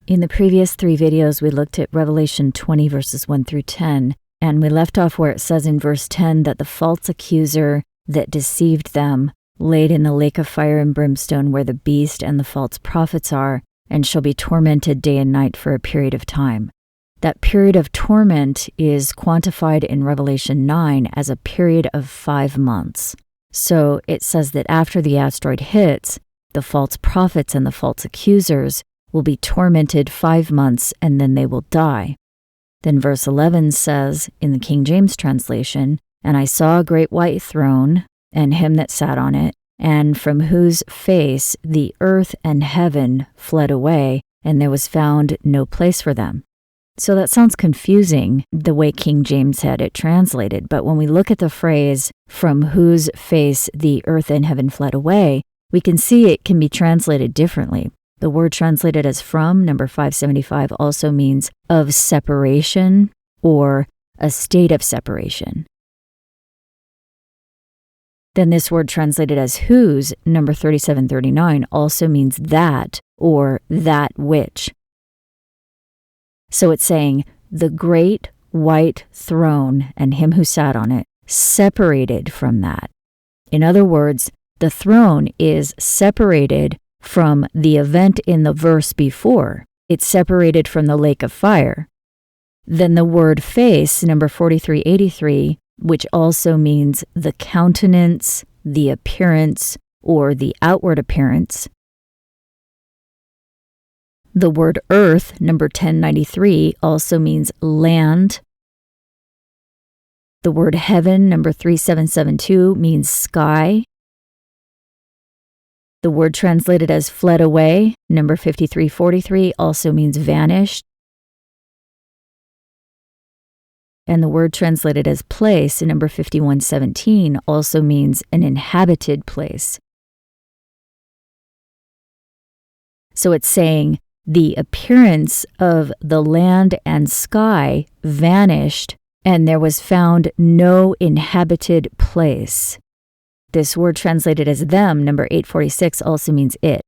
In the previous 3 videos, we looked at Revelation 20 verses 1 through 10, and we left off where it says in verse 10 that the false accuser that deceived them laid in the lake of fire and brimstone where the beast and the false prophets are, and shall be tormented day and night for a period of time. That period of torment is quantified in Revelation 9 as a period of 5 months. So it says that after the asteroid hits, the false prophets and the false accusers will be tormented 5 months and then they will die. Then verse 11 says in the King James translation, "And I saw a great white throne, and him that sat on it, and from whose face the earth and heaven fled away, and there was found no place for them." So that sounds confusing, the way King James had it translated, but when we look at the phrase, "from whose face the earth and heaven fled away," we can see it can be translated differently. The word translated as "from," number 575, also means of separation or a state of separation. Then this word translated as "whose," number 3739, also means that or that which. So it's saying, the great white throne and him who sat on it separated from that. In other words, the throne is separated from the event in the verse before. It's separated from the lake of fire. Then the word face, number 4383, which also means the countenance, the appearance, or the outward appearance. The word earth, number 1093, also means land. The word heaven, number 3772, means sky. The word translated as fled away, number 5343, also means vanished. And the word translated as place, number 5117, also means an inhabited place. So it's saying the appearance of the land and sky vanished, and there was found no inhabited place. This word translated as them, number 846, also means it.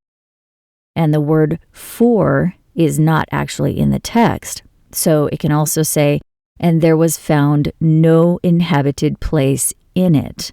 And the word for is not actually in the text. So it can also say, and there was found no inhabited place in it.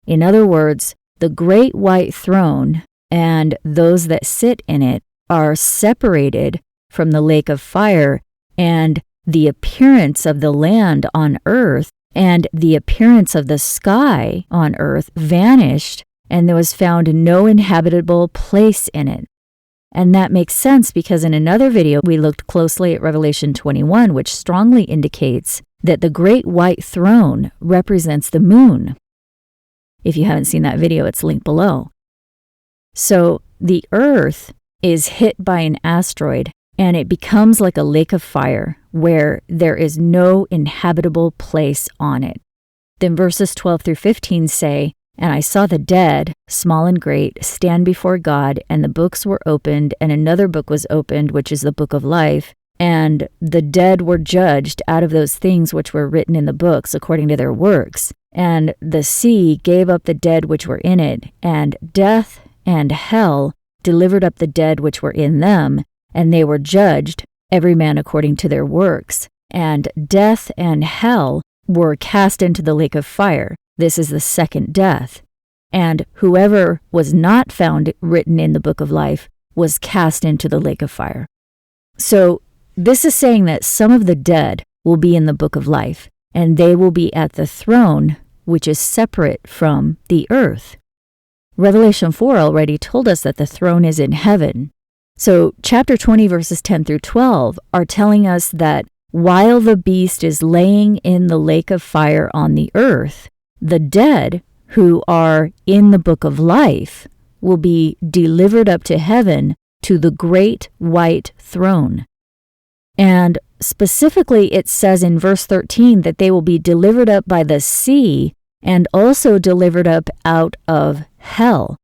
In other words, the great white throne and those that sit in it are separated from the lake of fire, and the appearance of the land on earth and the appearance of the sky on earth vanished, and there was found no inhabitable place in it. And that makes sense because in another video we looked closely at Revelation 21, which strongly indicates that the great white throne represents the moon. If you haven't seen that video, it's linked below. So the earth is hit by an asteroid, and it becomes like a lake of fire where there is no inhabitable place on it. Then verses 12 through 15 say, "And I saw the dead, small and great, stand before God, and the books were opened, and another book was opened, which is the book of life. And the dead were judged out of those things which were written in the books according to their works. And the sea gave up the dead which were in it, and death and hell delivered up the dead which were in them, and they were judged, every man according to their works. And death and hell were cast into the lake of fire. This is the second death. And whoever was not found written in the book of life was cast into the lake of fire." So this is saying that some of the dead will be in the book of life, and they will be at the throne, which is separate from the earth. Revelation 4 already told us that the throne is in heaven. So chapter 20 verses 10 through 12 are telling us that while the beast is laying in the lake of fire on the earth, the dead who are in the book of life will be delivered up to heaven to the great white throne. And specifically it says in verse 13 that they will be delivered up by the sea and also delivered up out of hell.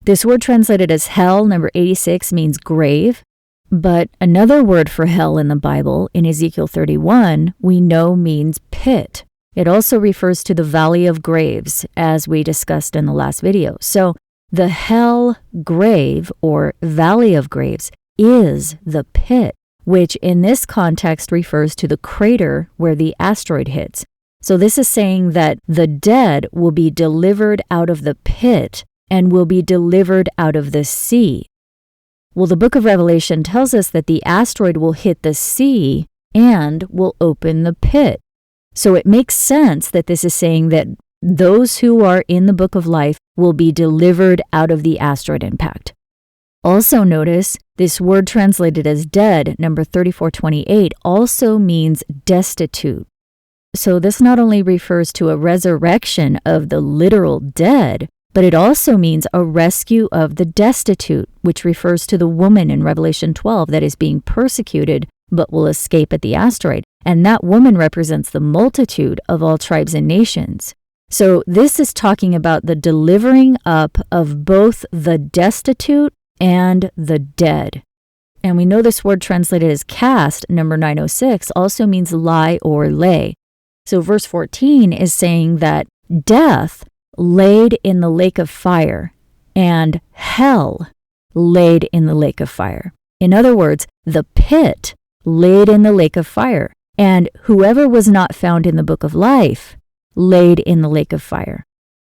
This word translated as hell, number 86, means grave, but another word for hell in the Bible, in Ezekiel 31, we know means pit. It also refers to the valley of graves, as we discussed in the last video. So the hell grave, or valley of graves, is the pit which in this context refers to the crater where the asteroid hits. So this is saying that the dead will be delivered out of the pit and will be delivered out of the sea. Well, the book of Revelation tells us that the asteroid will hit the sea and will open the pit. So it makes sense that this is saying that those who are in the book of life will be delivered out of the asteroid impact. Also notice this word translated as dead, number 3428, also means destitute. So this not only refers to a resurrection of the literal dead, but it also means a rescue of the destitute, which refers to the woman in Revelation 12 that is being persecuted but will escape at the asteroid. And that woman represents the multitude of all tribes and nations. So this is talking about the delivering up of both the destitute and the dead. And we know this word translated as cast, number 906, also means lie or lay. So verse 14 is saying that death laid in the lake of fire and hell laid in the lake of fire. In other words, the pit laid in the lake of fire, and whoever was not found in the book of life laid in the lake of fire.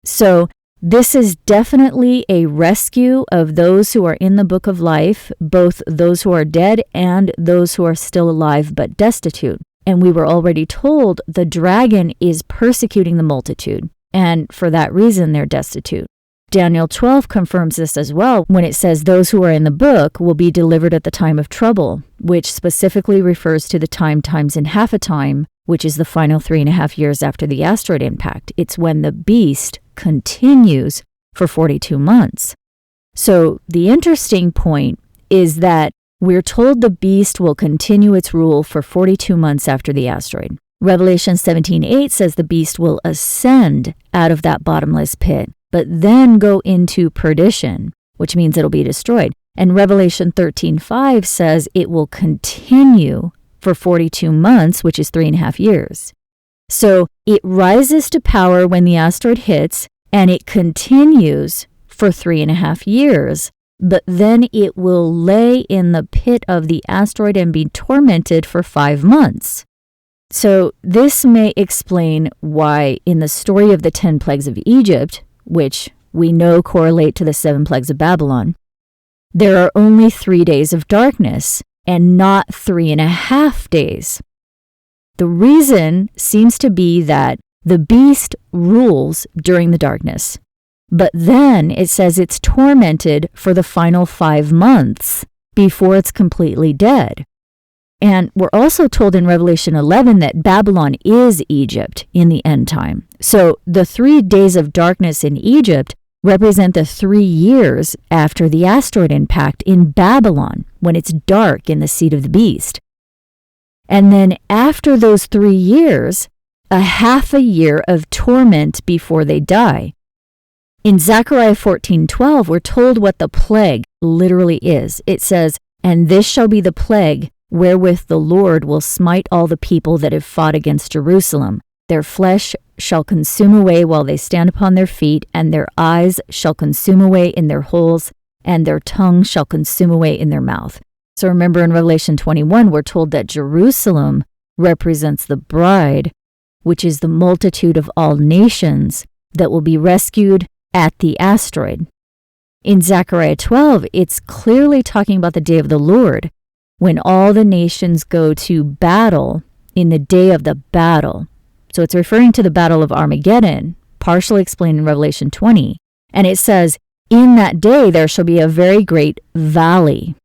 So this is definitely a rescue of those who are in the book of life, both those who are dead and those who are still alive but destitute. And we were already told the dragon is persecuting the multitude, and for that reason they're destitute. Daniel 12 confirms this as well when it says those who are in the book will be delivered at the time of trouble, which specifically refers to the time times and half a time, which is the final 3.5 years after the asteroid impact. It's when the beast continues for 42 months. So the interesting point is that we're told the beast will continue its rule for 42 months after the asteroid. Revelation 17:8 says the beast will ascend out of that bottomless pit, but then go into perdition, which means it'll be destroyed. And Revelation 13:5 says it will continue for 42 months, which is 3.5 years. So it rises to power when the asteroid hits, and it continues for 3.5 years, but then it will lay in the pit of the asteroid and be tormented for 5 months. So this may explain why in the story of the 10 plagues of Egypt, which we know correlate to the 7 plagues of Babylon, there are only 3 days of darkness and not 3.5 days. The reason seems to be that the beast rules during the darkness, but then it says it's tormented for the final 5 months before it's completely dead. And we're also told in Revelation 11 that Babylon is Egypt in the end time. So the 3 days of darkness in Egypt represent the 3 years after the asteroid impact in Babylon, when it's dark in the seat of the beast. And then after those 3 years, a half a year of torment before they die. In Zechariah 14:12, we're told what the plague literally is. It says, "And this shall be the plague wherewith the Lord will smite all the people that have fought against Jerusalem. Their flesh shall consume away while they stand upon their feet, and their eyes shall consume away in their holes, and their tongue shall consume away in their mouth." So remember in Revelation 21, we're told that Jerusalem represents the bride, which is the multitude of all nations that will be rescued at the asteroid. In Zechariah 12, it's clearly talking about the day of the Lord, when all the nations go to battle in the day of the battle. So it's referring to the Battle of Armageddon, partially explained in Revelation 20. And it says, "In that day there shall be a very great valley."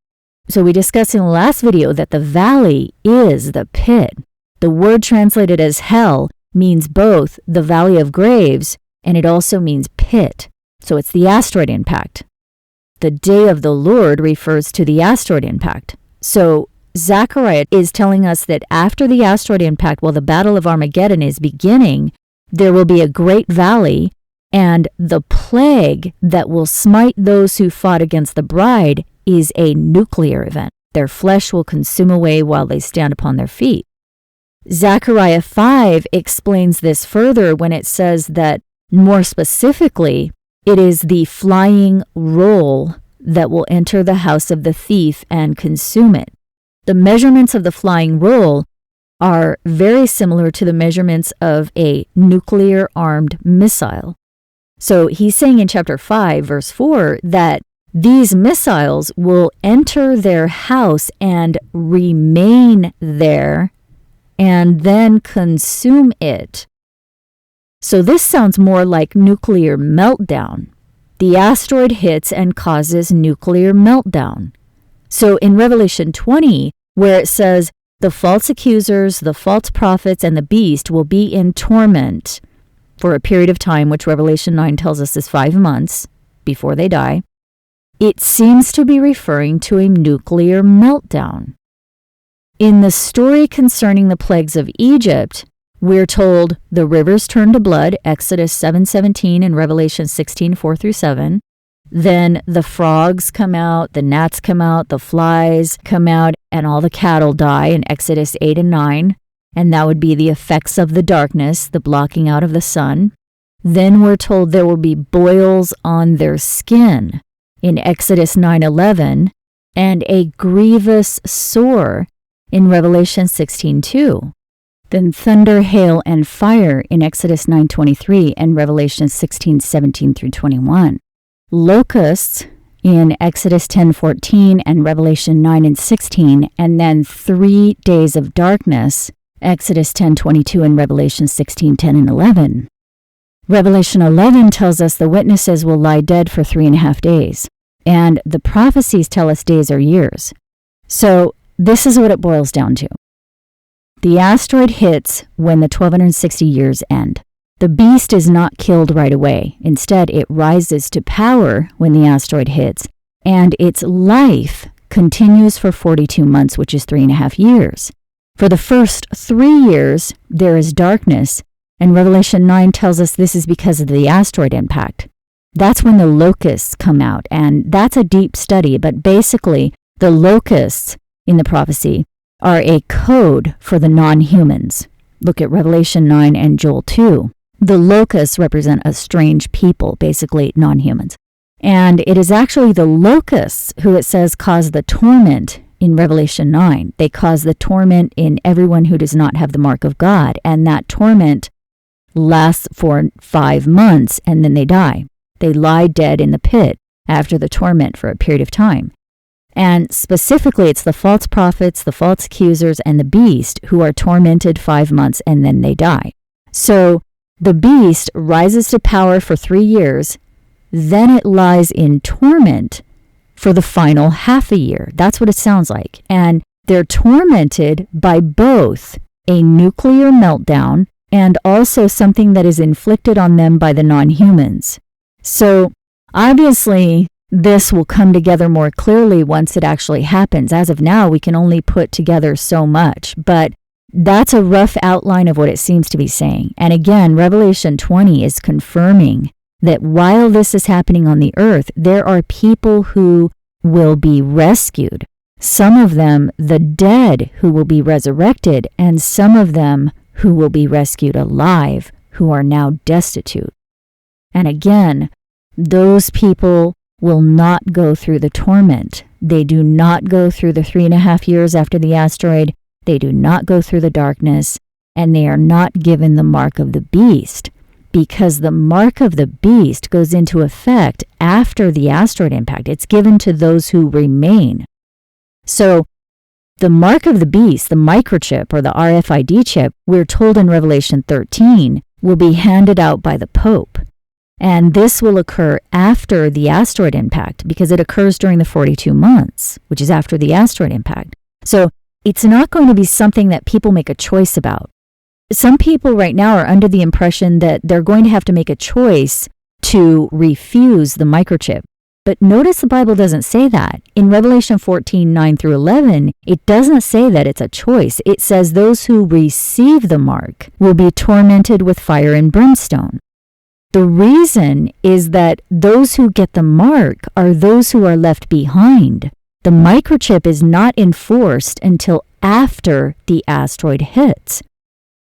So we discussed in the last video that the valley is the pit. The word translated as hell means both the valley of graves, and it also means pit. So it's the asteroid impact. The day of the Lord refers to the asteroid impact. So Zechariah is telling us that after the asteroid impact, while the Battle of Armageddon is beginning, there will be a great valley, and the plague that will smite those who fought against the bride is a nuclear event. Their flesh will consume away while they stand upon their feet. Zechariah 5 explains this further when it says that, more specifically, it is the flying roll that will enter the house of the thief and consume it. The measurements of the flying roll are very similar to the measurements of a nuclear-armed missile. So he's saying in chapter 5, verse 4, that these missiles will enter their house and remain there and then consume it. So this sounds more like nuclear meltdown. The asteroid hits and causes nuclear meltdown. So in Revelation 20, where it says, the false accusers, the false prophets, and the beast will be in torment for a period of time, which Revelation 9 tells us is 5 months before they die, it seems to be referring to a nuclear meltdown. In the story concerning the plagues of Egypt, we're told the rivers turn to blood, Exodus 7:17 and Revelation 16:4-7. Then the frogs come out, the gnats come out, the flies come out, and all the cattle die in Exodus 8 and 9. And that would be the effects of the darkness, the blocking out of the sun. Then we're told there will be boils on their skin in Exodus 9:11, and a grievous sore in Revelation 16:2. Then thunder, hail, and fire in Exodus 9:23 and Revelation 16:17-21. Locusts in Exodus 10:14 and Revelation 9 and 16, and then 3 days of darkness, Exodus 10:22 and Revelation 16:10 and 11. Revelation 11 tells us the witnesses will lie dead for 3.5 days, and the prophecies tell us days or years. So this is what it boils down to. The asteroid hits when the 1260 years end. The beast is not killed right away. Instead, it rises to power when the asteroid hits, and its life continues for 42 months, which is 3.5 years. For the first 3 years, there is darkness, and Revelation 9 tells us this is because of the asteroid impact. That's when the locusts come out, and that's a deep study, but basically, the locusts in the prophecy are a code for the non-humans. Look at Revelation 9 and Joel 2. The locusts represent a strange people, basically non-humans. And it is actually the locusts who it says cause the torment in Revelation 9. They cause the torment in everyone who does not have the mark of God. And that torment lasts for 5 months and then they die. They lie dead in the pit after the torment for a period of time. And specifically, it's the false prophets, the false accusers, and the beast who are tormented 5 months and then they die. So the beast rises to power for 3 years, then it lies in torment for the final half a year. That's what it sounds like. And they're tormented by both a nuclear meltdown and also something that is inflicted on them by the non-humans. So obviously, this will come together more clearly once it actually happens. As of now, we can only put together so much, but that's a rough outline of what it seems to be saying. And again, Revelation 20 is confirming that while this is happening on the earth, there are people who will be rescued. Some of them, the dead, who will be resurrected, and some of them who will be rescued alive, who are now destitute. And again, those people will not go through the torment. They do not go through the 3.5 years after the asteroid. They do not go through the darkness, and they are not given the mark of the beast, because the mark of the beast goes into effect after the asteroid impact. It's given to those who remain. So the mark of the beast, the microchip or the RFID chip, we're told in Revelation 13, will be handed out by the Pope. And this will occur after the asteroid impact because it occurs during the 42 months, which is after the asteroid impact. So it's not going to be something that people make a choice about. Some people right now are under the impression that they're going to have to make a choice to refuse the microchip. But notice the Bible doesn't say that. In Revelation 14, 9-11, it doesn't say that it's a choice. It says those who receive the mark will be tormented with fire and brimstone. The reason is that those who get the mark are those who are left behind. The microchip is not enforced until after the asteroid hits.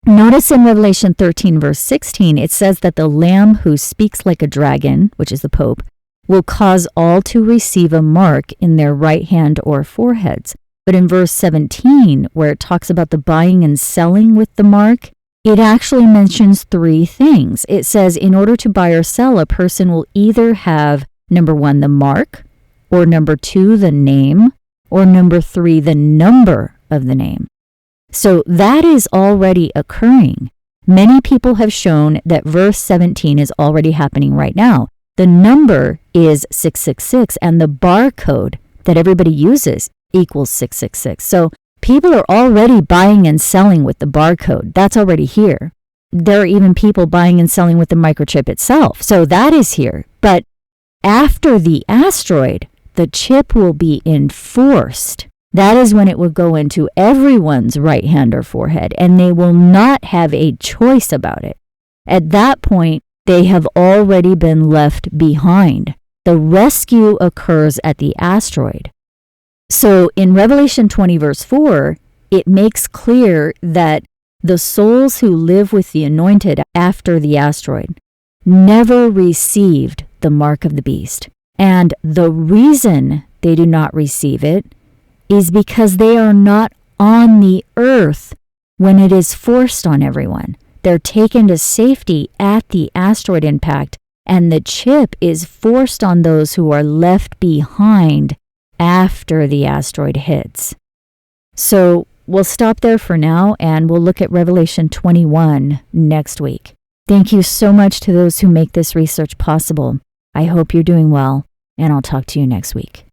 Notice in Revelation 13, verse 16, it says that the Lamb who speaks like a dragon, which is the Pope, will cause all to receive a mark in their right hand or foreheads. But in verse 17, where it talks about the buying and selling with the mark, it actually mentions 3 things. It says in order to buy or sell, a person will either have, number 1, the mark, or number 2, the name, or number 3, the number of the name. So that is already occurring. Many people have shown that verse 17 is already happening right now. The number is 666, and the barcode that everybody uses equals 666. So people are already buying and selling with the barcode. That's already here. There are even people buying and selling with the microchip itself. So that is here. But after the asteroid, the chip will be enforced. That is when it will go into everyone's right hand or forehead, and they will not have a choice about it. At that point, they have already been left behind. The rescue occurs at the asteroid. So in Revelation 20, verse 4, it makes clear that the souls who live with the anointed after the asteroid never received the mark of the beast. And the reason they do not receive it is because they are not on the earth when it is forced on everyone. They're taken to safety at the asteroid impact, and the chip is forced on those who are left behind after the asteroid hits. So we'll stop there for now, and we'll look at Revelation 21 next week. Thank you so much to those who make this research possible. I hope you're doing well, and I'll talk to you next week.